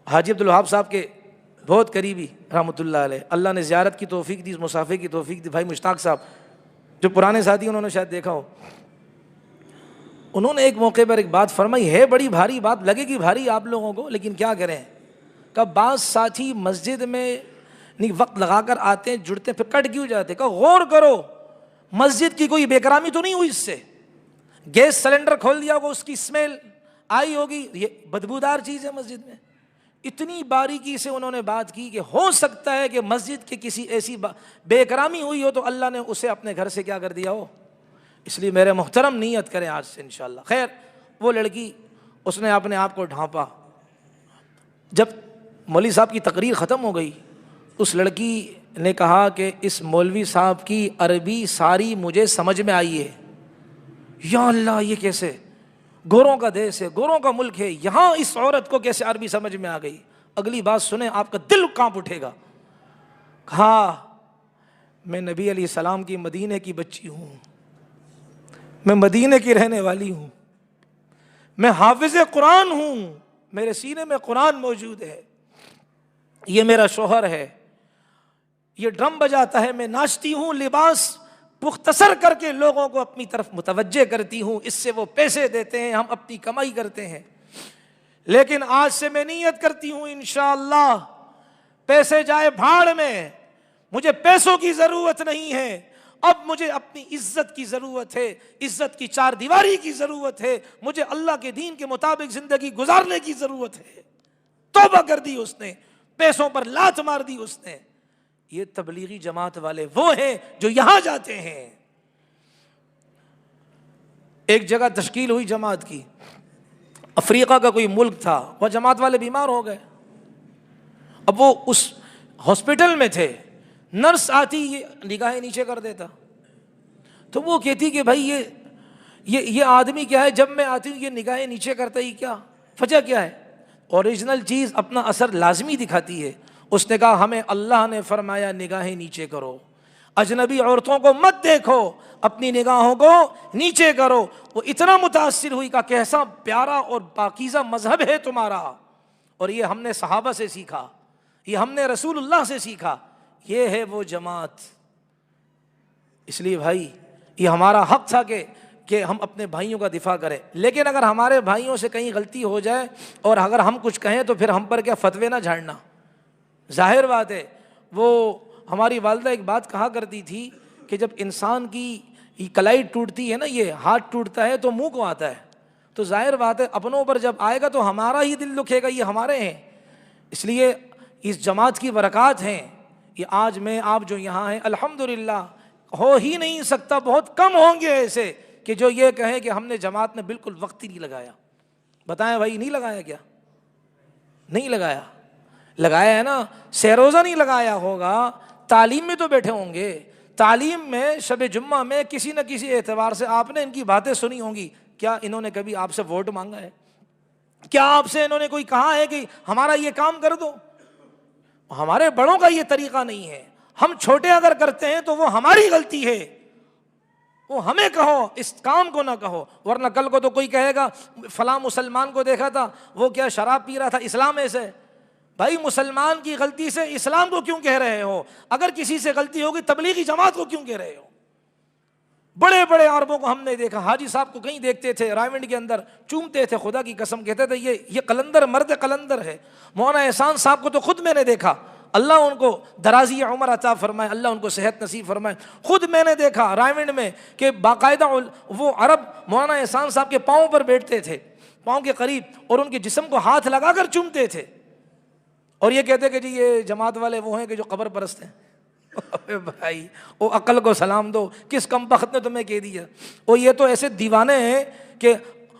حاجی عبدالوہاب صاحب کے بہت قریبی رحمۃ اللہ علیہ، اللہ نے زیارت کی توفیق دی، مسافے کی توفیق دی، بھائی مشتاق صاحب جو پرانے ساتھی انہوں نے شاید دیکھا ہو، انہوں نے ایک موقع پر ایک بات فرمائی ہے، بڑی بھاری بات لگے گی بھاری آپ لوگوں کو، لیکن کیا کریں کہ بعض ساتھی مسجد میں وقت لگا کر آتے ہیں، جڑتے ہیں، پھر کٹ کیوں جاتے ہیں؟ کہ غور کرو مسجد کی کوئی بے کرامی تو نہیں ہوئی اس سے؟ گیس سلنڈر کھول دیا ہوگا، اس کی اسمیل آئی ہوگی، یہ بدبودار چیز ہے مسجد میں۔ اتنی باریکی سے انہوں نے بات کی کہ ہو سکتا ہے کہ مسجد کے کسی ایسی بے کرامی ہوئی ہو تو اللہ نے اسے اپنے گھر سے کیا کر دیا ہو، اس لیے میرے محترم نیت کریں آج سے انشاءاللہ۔ خیر وہ لڑکی اس نے اپنے آپ کو ڈھانپا، جب مولوی صاحب کی تقریر ختم ہو گئی اس لڑکی نے کہا کہ اس مولوی صاحب کی عربی ساری مجھے سمجھ میں آئی ہے۔ یا اللہ، یہ کیسے؟ گوروں کا دیس ہے، گوروں کا ملک ہے، یہاں اس عورت کو کیسے عربی سمجھ میں آ گئی؟ اگلی بات سنیں آپ کا دل کانپ اٹھے گا۔ کہا میں نبی علیہ السلام کی مدینے کی بچی ہوں، میں مدینے کی رہنے والی ہوں، میں حافظ قرآن ہوں، میرے سینے میں قرآن موجود ہے، یہ میرا شوہر ہے، یہ ڈرم بجاتا ہے، میں ناچتی ہوں، لباس مختصر کر کے لوگوں کو اپنی طرف متوجہ کرتی ہوں، اس سے وہ پیسے دیتے ہیں، ہم اپنی کمائی کرتے ہیں، لیکن آج سے میں نیت کرتی ہوں انشاءاللہ پیسے جائے بھاڑ میں، مجھے پیسوں کی ضرورت نہیں ہے، اب مجھے اپنی عزت کی ضرورت ہے، عزت کی چار دیواری کی ضرورت ہے، مجھے اللہ کے دین کے مطابق زندگی گزارنے کی ضرورت ہے۔ توبہ کر دی اس نے، پیسوں پر لات مار دی اس نے۔ یہ تبلیغی جماعت والے وہ ہیں جو یہاں جاتے ہیں۔ ایک جگہ تشکیل ہوئی جماعت کی، افریقہ کا کوئی ملک تھا، وہ جماعت والے بیمار ہو گئے، اب وہ اس ہاسپٹل میں تھے، نرس آتی یہ نگاہیں نیچے کر دیتا، تو وہ کہتی کہ بھائی یہ آدمی کیا ہے، جب میں آتی ہوں یہ نگاہیں نیچے کرتا ہی کیا، وجہ کیا ہے؟ اوریجنل چیز اپنا اثر لازمی دکھاتی ہے۔ اس نے کہا ہمیں اللہ نے فرمایا نگاہیں نیچے کرو، اجنبی عورتوں کو مت دیکھو، اپنی نگاہوں کو نیچے کرو۔ وہ اتنا متاثر ہوئی کہ کیسا پیارا اور پاکیزہ مذہب ہے تمہارا، اور یہ ہم نے صحابہ سے سیکھا، یہ ہم نے رسول اللہ سے سیکھا، یہ ہے وہ جماعت۔ اس لیے بھائی یہ ہمارا حق تھا کہ ہم اپنے بھائیوں کا دفاع کریں، لیکن اگر ہمارے بھائیوں سے کہیں غلطی ہو جائے اور اگر ہم کچھ کہیں تو پھر ہم پر کیا فتوے نہ جھاڑنا۔ ظاہر بات ہے، وہ ہماری والدہ ایک بات کہا کرتی تھی کہ جب انسان کی کلائی ٹوٹتی ہے نا، یہ ہاتھ ٹوٹتا ہے تو منہ کو آتا ہے، تو ظاہر بات ہے اپنوں پر جب آئے گا تو ہمارا ہی دل دکھے گا، یہ ہمارے ہیں۔ اس لیے اس جماعت کی برکات ہیں، یہ آج میں آپ جو یہاں ہیں الحمدللہ، ہو ہی نہیں سکتا، بہت کم ہوں گے ایسے کہ جو یہ کہیں کہ ہم نے جماعت میں بالکل وقت ہی نہیں لگایا۔ بتائیں بھائی، نہیں لگایا کیا؟ نہیں لگایا، لگایا ہے نا، سہروزہ نہیں لگایا ہوگا، تعلیم میں تو بیٹھے ہوں گے، تعلیم میں شب جمعہ میں کسی نہ کسی اعتبار سے آپ نے ان کی باتیں سنی ہوں گی۔ کیا انہوں نے کبھی آپ سے ووٹ مانگا ہے؟ کیا آپ سے انہوں نے کوئی کہا ہے کہ ہمارا یہ کام کر دو؟ ہمارے بڑوں کا یہ طریقہ نہیں ہے، ہم چھوٹے اگر کرتے ہیں تو وہ ہماری غلطی ہے، وہ ہمیں کہو، اس کام کو نہ کہو، ورنہ کل کو تو کوئی کہے گا فلاں مسلمان کو دیکھا تھا وہ کیا شراب پی رہا تھا، اسلام ایسے۔ بھائی مسلمان کی غلطی سے اسلام کو کیوں کہہ رہے ہو؟ اگر کسی سے غلطی ہوگی تبلیغی جماعت کو کیوں کہہ رہے ہو؟ بڑے بڑے عربوں کو ہم نے دیکھا، حاجی صاحب کو کہیں دیکھتے تھے رائونڈ کے اندر چومتے تھے، خدا کی قسم کہتے تھے یہ قلندر مرد قلندر ہے۔ مولانا احسان صاحب کو تو خود میں نے دیکھا، اللہ ان کو درازی عمر عطا فرمائے، اللہ ان کو صحت نصیب فرمائے، خود میں نے دیکھا رائونڈ میں کہ باقاعدہ وہ عرب مولانا احسان صاحب کے پاؤں پر بیٹھتے تھے، پاؤں کے قریب، اور ان کے جسم کو ہاتھ لگا کر چومتے تھے، اور یہ کہتے کہ جی یہ جماعت والے وہ ہیں کہ جو قبر پرست ہیں۔ بھائی وہ عقل کو سلام دو، کس کم بخت نے تمہیں کہہ دیا؟ وہ یہ تو ایسے دیوانے ہیں کہ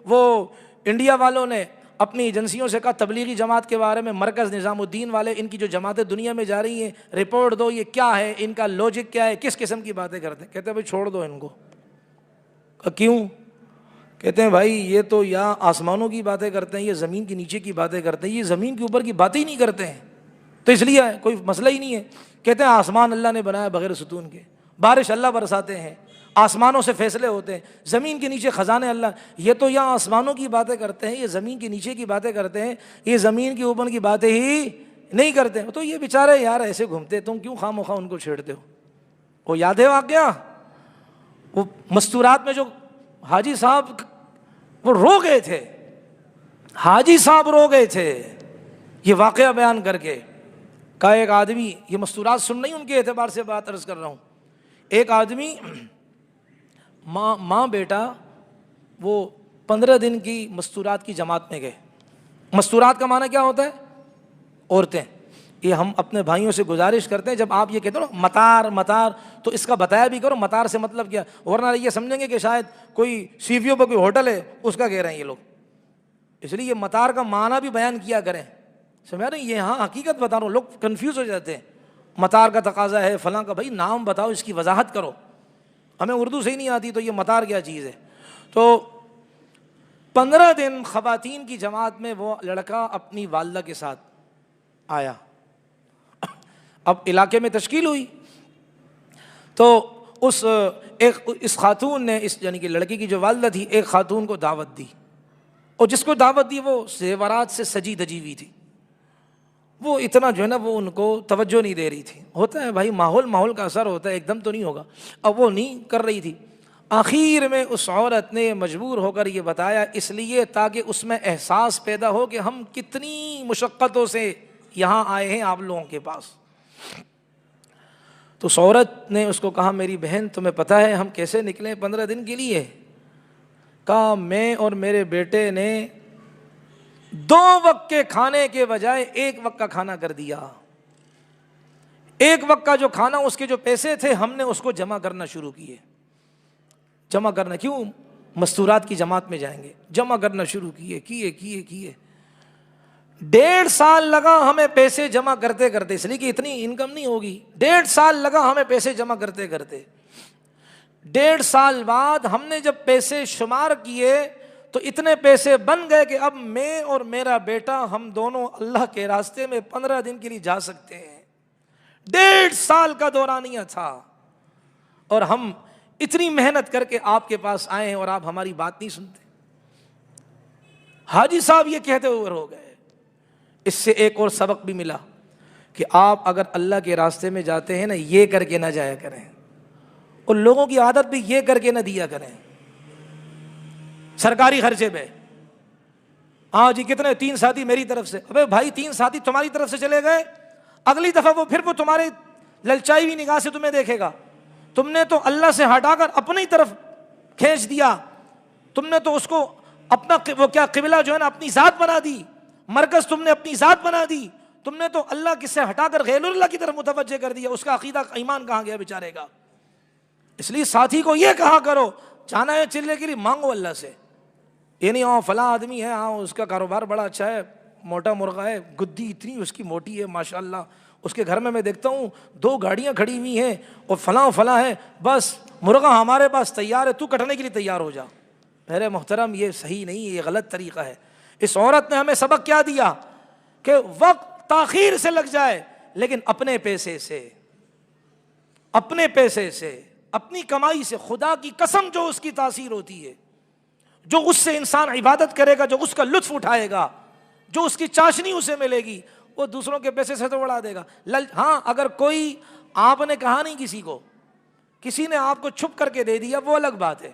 وہ انڈیا والوں نے اپنی ایجنسیوں سے کہا تبلیغی جماعت کے بارے میں، مرکز نظام الدین والے، ان کی جو جماعتیں دنیا میں جا رہی ہیں رپورٹ دو، یہ کیا ہے، ان کا لوجک کیا ہے، کس قسم کی باتیں کرتے ہیں؟ کہتے ہیں بھائی چھوڑ دو ان کو۔ کیوں؟ کہتے ہیں بھائی یہ تو یا آسمانوں کی باتیں کرتے ہیں، یہ زمین کے نیچے کی باتیں کرتے ہیں، یہ زمین کے اوپر کی باتیں ہی نہیں کرتے ہیں، تو اس لیے کوئی مسئلہ ہی نہیں ہے۔ کہتے ہیں آسمان اللہ نے بنایا بغیر ستون کے، بارش اللہ برساتے ہیں، آسمانوں سے فیصلے ہوتے ہیں، زمین کے نیچے خزانے اللہ. یہ تو یہاں آسمانوں کی باتیں کرتے ہیں، یہ زمین کے نیچے کی باتیں کرتے ہیں، یہ زمین کے اوپر کی باتیں ہی نہیں کرتے. تو یہ بیچارے یار ایسے گھومتے، تم کیوں خواہ مخواہ ان کو چھیڑتے ہو؟ وہ یاد ہے واقعہ وہ مستورات میں جو حاجی صاحب وہ رو گئے تھے، حاجی صاحب رو گئے تھے یہ واقعہ بیان کر کے. کہا ایک آدمی، یہ مستورات سن نہیں ان کے اعتبار سے بات عرض کر رہا ہوں، ایک آدمی ماں بیٹا وہ 15 دن کی مستورات کی جماعت میں گئے. مستورات کا معنی کیا ہوتا ہے؟ عورتیں. یہ ہم اپنے بھائیوں سے گزارش کرتے ہیں، جب آپ یہ کہتے ہو نا مطار تو اس کا بتایا بھی کرو مطار سے مطلب کیا، ورنہ یہ سمجھیں گے کہ شاید کوئی سی وی او پہ کوئی ہوٹل ہے اس کا کہہ رہے ہیں یہ لوگ. اس لیے یہ مطار کا معنی بھی بیان کیا کریں. سمجھ رہے ہیں؟ یہ ہاں حقیقت بتا رہا ہوں، لوگ کنفیوز ہو جاتے ہیں. مطار کا تقاضا ہے فلاں کا، بھائی نام بتاؤ، اس کی وضاحت کرو. ہمیں اردو صحیح نہیں آتی تو یہ مطار کیا چیز ہے. تو 15 دن خواتین کی جماعت میں وہ لڑکا اپنی والدہ کے ساتھ آیا. اب علاقے میں تشکیل ہوئی تو اس خاتون نے، اس یعنی کہ لڑکی کی جو والدہ تھی، ایک خاتون کو دعوت دی، اور جس کو دعوت دی وہ زیورات سے سجی دجی ہوئی تھی. وہ اتنا جو ہے نا وہ ان کو توجہ نہیں دے رہی تھی. ہوتا ہے بھائی، ماحول کا اثر ہوتا ہے، ایک دم تو نہیں ہوگا. اب وہ نہیں کر رہی تھی. آخر میں اس عورت نے مجبور ہو کر یہ بتایا، اس لیے تاکہ اس میں احساس پیدا ہو کہ ہم کتنی مشقتوں سے یہاں آئے ہیں آپ لوگوں کے پاس. تو اس عورت نے اس کو کہا، میری بہن تمہیں پتہ ہے ہم کیسے نکلے 15 دن کے لیے؟ کہا میں اور میرے بیٹے نے 2 وقت کے کھانے کے بجائے 1 وقت کا کھانا کر دیا. 1 وقت کا جو کھانا، اس کے جو پیسے تھے ہم نے اس کو جمع کرنا شروع کیے. جمع کرنا کیوں؟ مستورات کی جماعت میں جائیں گے. جمع کرنا شروع کیے. 1.5 سال لگا ہمیں پیسے جمع کرتے کرتے، اس لیے کہ اتنی انکم نہیں ہوگی. 1.5 سال لگا ہمیں پیسے جمع کرتے کرتے. 1.5 سال بعد ہم نے جب پیسے شمار کیے تو اتنے پیسے بن گئے کہ اب میں اور میرا بیٹا ہم دونوں اللہ کے راستے میں 15 دن کے لیے جا سکتے ہیں. 1.5 سال کا دورانیہ تھا، اور ہم اتنی محنت کر کے آپ کے پاس آئے ہیں اور آپ ہماری بات نہیں سنتے. حاجی صاحب یہ کہتے ہوئے ہو گئے. اس سے ایک اور سبق بھی ملا کہ آپ اگر اللہ کے راستے میں جاتے ہیں نا، یہ کر کے نہ جایا کریں، اور لوگوں کی عادت بھی یہ کر کے نہ دیا کریں سرکاری خرچے پہ. ہاں جی کتنے 3 ساتھی میری طرف سے. ابے بھائی 3 ساتھی تمہاری طرف سے چلے گئے، اگلی دفعہ وہ تمہارے للچائی ہوئی نگاہ سے تمہیں دیکھے گا. تم نے تو اللہ سے ہٹا کر اپنی طرف کھینچ دیا. تم نے تو اس کو اپنا وہ کیا قبلہ جو ہے نا اپنی ذات بنا دی، مرکز تم نے اپنی ذات بنا دی. تم نے تو اللہ کی سے ہٹا کر غیر اللہ کی طرف متوجہ کر دیا. اس کا عقیدہ ایمان کہاں گیا بیچارے کا. اس لیے ساتھی کو یہ کہا کرو، جانا ہے چلنے کے لیے مانگو اللہ سے. یہ نہیں ہاں فلاں آدمی ہے، ہاں اس کا کاروبار بڑا اچھا ہے، موٹا مرغا ہے، گدی اتنی اس کی موٹی ہے ماشاءاللہ، اس کے گھر میں دیکھتا ہوں 2 گاڑیاں کھڑی ہوئی ہیں اور فلاں ہے، بس مرغا ہمارے پاس تیار ہے، تو کٹنے کے لیے تیار ہو جا. میرے محترم یہ صحیح نہیں ہے، یہ غلط طریقہ ہے. اس عورت نے ہمیں سبق کیا دیا کہ وقت تاخیر سے لگ جائے لیکن اپنے پیسے سے، اپنی کمائی سے، خدا کی قسم جو اس کی تاثیر ہوتی ہے، جو اس سے انسان عبادت کرے گا، جو اس کا لطف اٹھائے گا، جو اس کی چاشنی اسے ملے گی، وہ دوسروں کے پیسے سے تو اڑا دے گا. ہاں اگر کوئی آپ نے کہا نہیں کسی کو، کسی نے آپ کو چھپ کر کے دے دیا، وہ الگ بات ہے،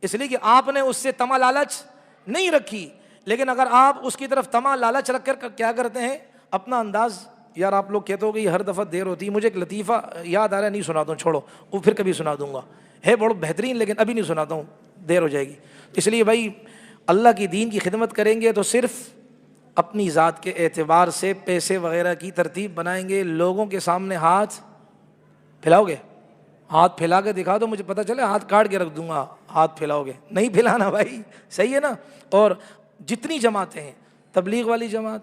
اس لیے کہ آپ نے اس سے تما لالچ نہیں رکھی. لیکن اگر آپ اس کی طرف تما لالچ رکھ کر کیا کرتے ہیں، اپنا انداز. یار آپ لوگ کہتے ہو کہ ہر دفعہ دیر ہوتی ہے، مجھے ایک لطیفہ یاد آ رہا ہے، نہیں سناتا ہوں، چھوڑو، وہ پھر کبھی سنا دوں گا، ہے بڑا بہترین، لیکن ابھی نہیں سناتا ہوں، دیر ہو جائے گی. اس لیے بھائی اللہ کی دین کی خدمت کریں گے تو صرف اپنی ذات کے اعتبار سے پیسے وغیرہ کی ترتیب بنائیں گے. لوگوں کے سامنے ہاتھ پھیلاؤ گے، ہاتھ پھیلا کے دکھا دو، مجھے پتہ چلے، ہاتھ کاٹ کے رکھ دوں گا. ہاتھ پھیلاؤ گے نہیں پھیلانا بھائی، صحیح ہے نا. اور جتنی جماعتیں ہیں، تبلیغ والی جماعت،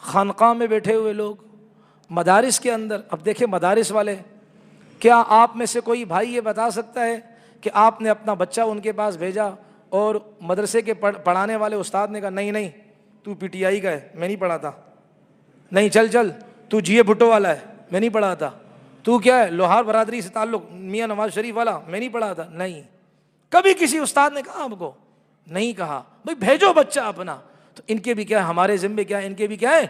خانقاہ میں بیٹھے ہوئے لوگ، مدارس کے اندر، اب دیکھیں مدارس والے، کیا آپ میں سے کوئی بھائی یہ بتا سکتا ہے کہ آپ نے اپنا بچہ ان کے پاس بھیجا اور مدرسے کے پڑھانے والے استاد نے کہا نہیں تو پی ٹی آئی کا ہے، میں نہیں پڑھاتا، نہیں چل تو جی اے بھٹو والا ہے، میں نہیں پڑھاتا، تو کیا ہے لوہار برادری سے تعلق میاں نواز شریف والا؟ میں نہیں پڑھا تھا. نہیں کبھی کسی استاد نے کہا آپ کو؟ نہیں کہا. بھائی بھیجو بچہ اپنا. تو ان کے بھی کیا ہے ہمارے ذمے کیا ہے، ان کے بھی کیا ہے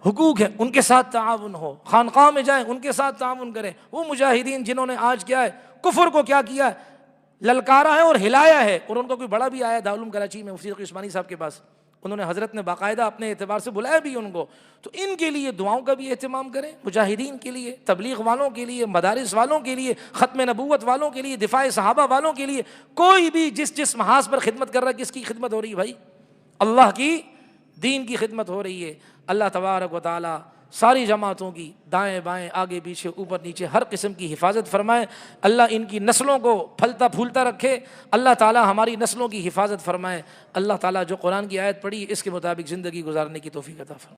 حقوق ہے، ان کے ساتھ تعاون ہو. خانقاہ میں جائیں ان کے ساتھ تعاون کریں. وہ مجاہدین جنہوں نے آج کیا ہے کفر کو کیا کیا ہے، للکارا ہے اور ہلایا ہے. اور ان کا کوئی بڑا بھی آیا دارالعلوم کراچی میں مفتی تقی عثمانی صاحب کے پاس، انہوں نے حضرت نے باقاعدہ اپنے اعتبار سے بلایا بھی ان کو. تو ان کے لیے دعاؤں کا بھی اہتمام کریں، مجاہدین کے لیے، تبلیغ والوں کے لیے، مدارس والوں کے لیے، ختم نبوت والوں کے لیے، دفاع صحابہ والوں کے لیے. کوئی بھی جس محاذ پر خدمت کر رہا ہے، کس کی خدمت ہو رہی ہے بھائی؟ اللہ کی دین کی خدمت ہو رہی ہے. اللہ تبارک و تعالی ساری جماعتوں کی دائیں بائیں آگے پیچھے اوپر نیچے ہر قسم کی حفاظت فرمائے. اللہ ان کی نسلوں کو پھلتا پھولتا رکھے. اللہ تعالی ہماری نسلوں کی حفاظت فرمائے. اللہ تعالی جو قرآن کی آیت پڑھی اس کے مطابق زندگی گزارنے کی توفیق عطا فرمائے.